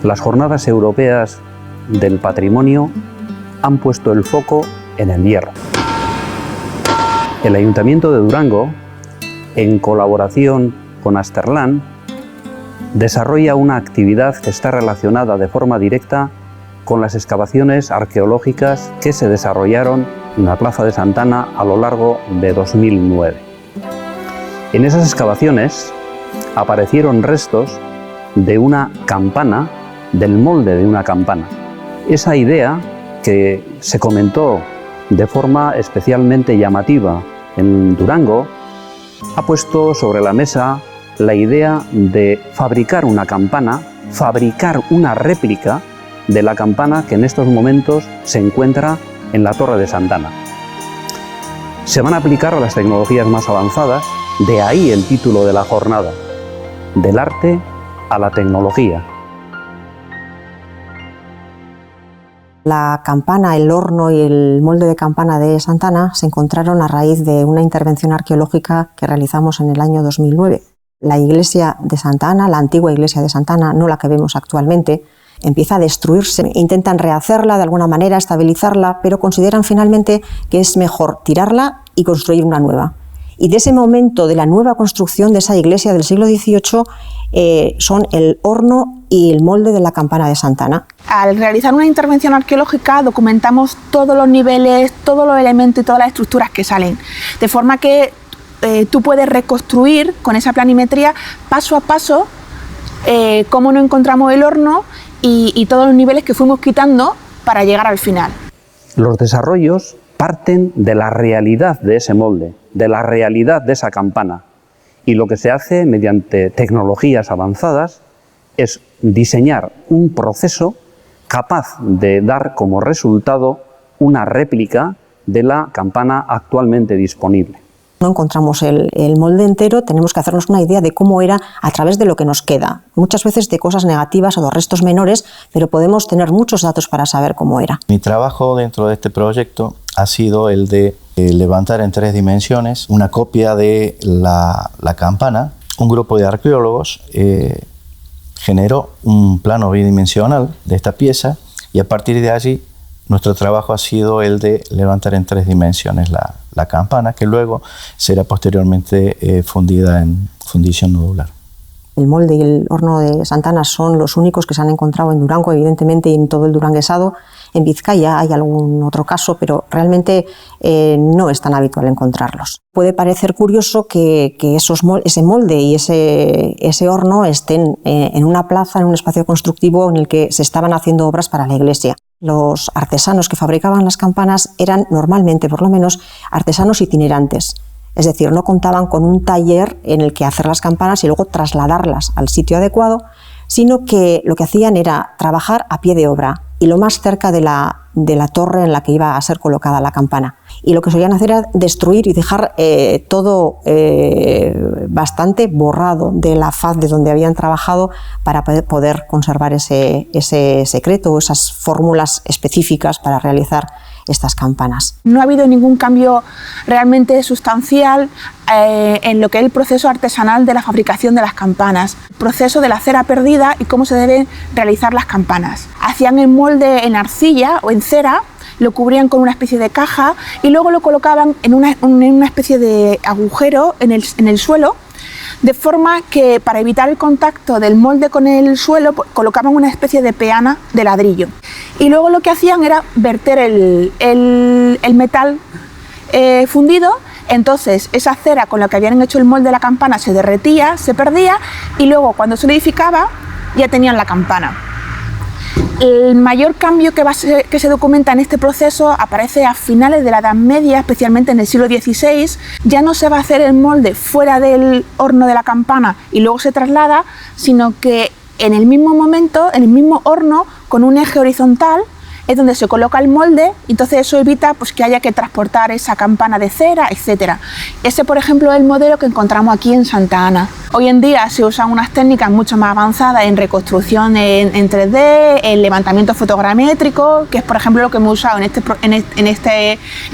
Las Jornadas Europeas del Patrimonio han puesto el foco en el hierro. El Ayuntamiento de Durango, en colaboración con Asterlan, desarrolla una actividad que está relacionada de forma directa con las excavaciones arqueológicas que se desarrollaron en la Plaza de Santa Ana a lo largo de 2009. En esas excavaciones aparecieron restos de una campana, del molde de una campana. Esa idea, que se comentó de forma especialmente llamativa en Durango, ha puesto sobre la mesa la idea de fabricar una campana, fabricar una réplica de la campana que en estos momentos se encuentra en la Torre de Santa Ana. Se van a aplicar a las tecnologías más avanzadas, de ahí el título de la jornada, del arte a la tecnología. La campana, el horno y el molde de campana de Santa Ana se encontraron a raíz de una intervención arqueológica que realizamos en el año 2009. La iglesia de Santa Ana, la antigua iglesia de Santa Ana, no la que vemos actualmente, empieza a destruirse. Intentan rehacerla de alguna manera, estabilizarla, pero consideran finalmente que es mejor tirarla y construir una nueva. Y de ese momento de la nueva construcción de esa iglesia del siglo XVIII son el horno y el molde de la campana de Santa Ana. Al realizar una intervención arqueológica documentamos todos los niveles, todos los elementos y todas las estructuras que salen, de forma que tú puedes reconstruir con esa planimetría paso a paso cómo nos encontramos el horno y todos los niveles que fuimos quitando para llegar al final. Los desarrollos parten de la realidad de ese molde, de la realidad de esa campana, y lo que se hace mediante tecnologías avanzadas es diseñar un proceso capaz de dar como resultado una réplica de la campana actualmente disponible. No encontramos el molde entero, tenemos que hacernos una idea de cómo era a través de lo que nos queda. Muchas veces de cosas negativas o de restos menores, pero podemos tener muchos datos para saber cómo era. Mi trabajo dentro de este proyecto ha sido el de levantar en 3 dimensiones una copia de la campana. Un grupo de arqueólogos generó un plano bidimensional de esta pieza y a partir de allí nuestro trabajo ha sido el de levantar en 3 dimensiones la campana, que luego será posteriormente fundida en fundición nodular. El molde y el horno de Santa Ana son los únicos que se han encontrado en Durango, evidentemente, y en todo el duranguesado. En Vizcaya hay algún otro caso, pero realmente no es tan habitual encontrarlos. Puede parecer curioso que ese molde y ese horno estén en una plaza, en un espacio constructivo en el que se estaban haciendo obras para la iglesia. Los artesanos que fabricaban las campanas eran normalmente, por lo menos, artesanos itinerantes. Es decir, no contaban con un taller en el que hacer las campanas y luego trasladarlas al sitio adecuado, sino que lo que hacían era trabajar a pie de obra y lo más cerca de la torre en la que iba a ser colocada la campana. Y lo que solían hacer era destruir y dejar todo bastante borrado de la faz de donde habían trabajado para poder conservar ese secreto o esas fórmulas específicas para realizar estas campanas. No ha habido ningún cambio realmente sustancial en lo que es el proceso artesanal de la fabricación de las campanas, el proceso de la cera perdida y cómo se deben realizar las campanas. Hacían el molde en arcilla o en cera, lo cubrían con una especie de caja y luego lo colocaban en una especie de agujero en el suelo, de forma que para evitar el contacto del molde con el suelo colocaban una especie de peana de ladrillo. Y luego lo que hacían era verter el metal fundido. Entonces esa cera con la que habían hecho el molde de la campana se derretía, se perdía y luego cuando solidificaba ya tenían la campana. El mayor cambio que se documenta en este proceso aparece a finales de la Edad Media, especialmente en el siglo XVI. Ya no se va a hacer el molde fuera del horno de la campana y luego se traslada, sino que en el mismo momento, en el mismo horno, con un eje horizontal, es donde se coloca el molde, y entonces eso evita que haya que transportar esa campana de cera, etc. Ese, por ejemplo, es el modelo que encontramos aquí en Santa Ana. Hoy en día se usan unas técnicas mucho más avanzadas en reconstrucción en 3D, en levantamiento fotogramétrico, que es, por ejemplo, lo que hemos usado en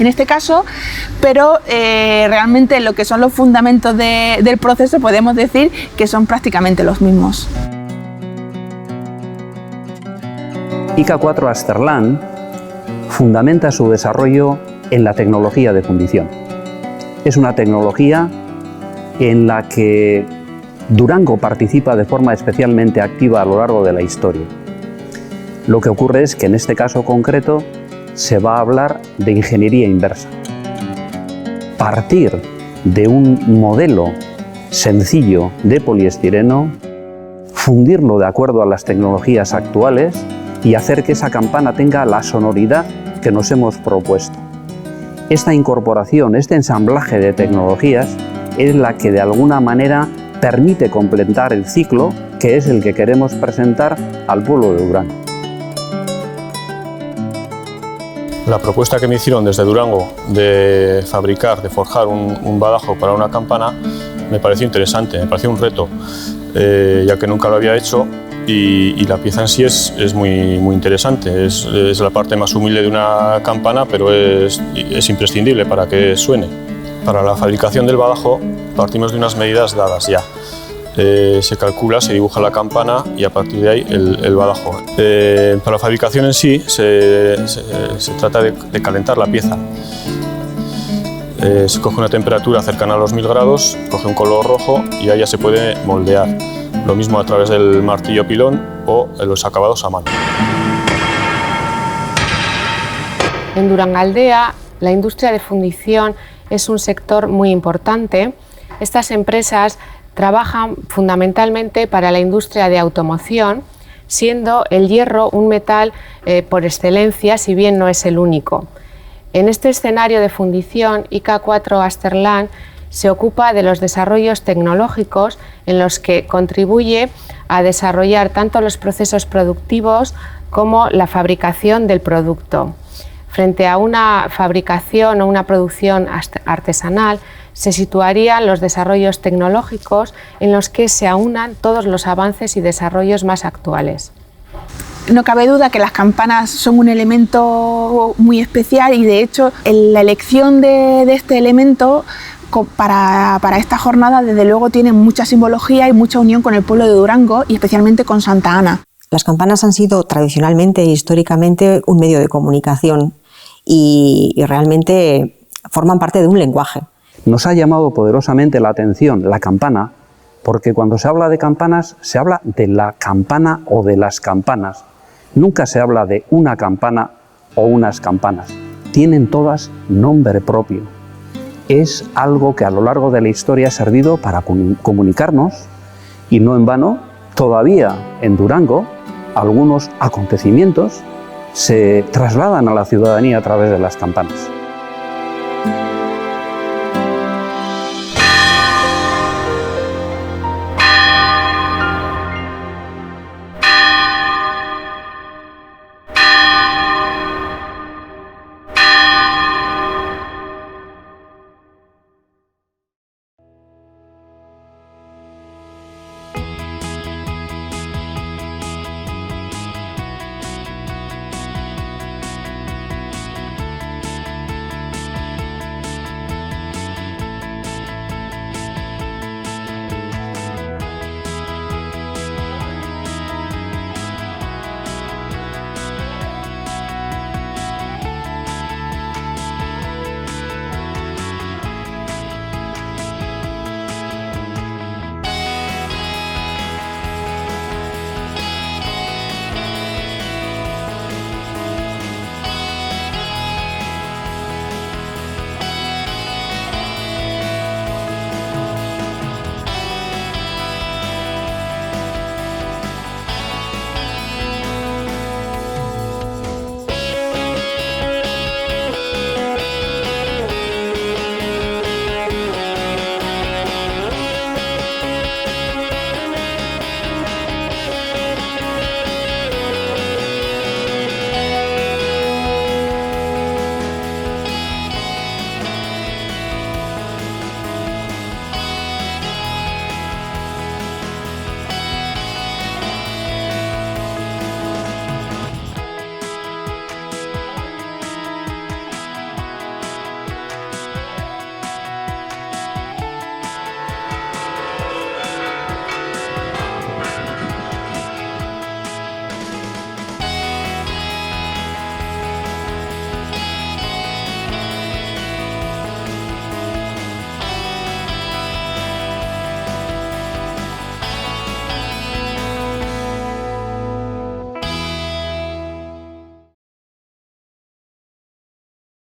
este caso, pero realmente lo que son los fundamentos del proceso podemos decir que son prácticamente los mismos. IK4 Asterlan fundamenta su desarrollo en la tecnología de fundición. Es una tecnología en la que Durango participa de forma especialmente activa a lo largo de la historia. Lo que ocurre es que en este caso concreto se va a hablar de ingeniería inversa. Partir de un modelo sencillo de poliestireno, fundirlo de acuerdo a las tecnologías actuales y hacer que esa campana tenga la sonoridad que nos hemos propuesto. Esta incorporación, este ensamblaje de tecnologías es la que de alguna manera permite completar el ciclo, que es el que queremos presentar al pueblo de Durango. La propuesta que me hicieron desde Durango de fabricar, de forjar un badajo para una campana me pareció interesante, me pareció un reto, ya que nunca lo había hecho y la pieza en sí es muy interesante. Es la parte más humilde de una campana, pero es imprescindible para que suene. Para la fabricación del badajo partimos de unas medidas dadas ya. Se calcula, se dibuja la campana y a partir de ahí el badajo. Para la fabricación en sí se trata de calentar la pieza. Se coge una temperatura cercana a los 1000 grados, coge un color rojo y ahí ya se puede moldear. Lo mismo a través del martillo pilón o los acabados a mano. En Durangaldea, la industria de fundición es un sector muy importante. Estas empresas trabajan fundamentalmente para la industria de automoción, siendo el hierro un metal por excelencia, si bien no es el único. En este escenario de fundición, IK4 Asterlan se ocupa de los desarrollos tecnológicos en los que contribuye a desarrollar tanto los procesos productivos como la fabricación del producto. Frente a una fabricación o una producción artesanal, se situarían los desarrollos tecnológicos en los que se aunan todos los avances y desarrollos más actuales. No cabe duda que las campanas son un elemento muy especial y de hecho la elección de este elemento para esta jornada desde luego tiene mucha simbología y mucha unión con el pueblo de Durango y especialmente con Santa Ana. Las campanas han sido tradicionalmente e históricamente un medio de comunicación y realmente forman parte de un lenguaje. Nos ha llamado poderosamente la atención la campana, porque cuando se habla de campanas, se habla de la campana o de las campanas. Nunca se habla de una campana o unas campanas. Tienen todas nombre propio. Es algo que a lo largo de la historia ha servido para comunicarnos y no en vano, todavía en Durango, algunos acontecimientos se trasladan a la ciudadanía a través de las campanas.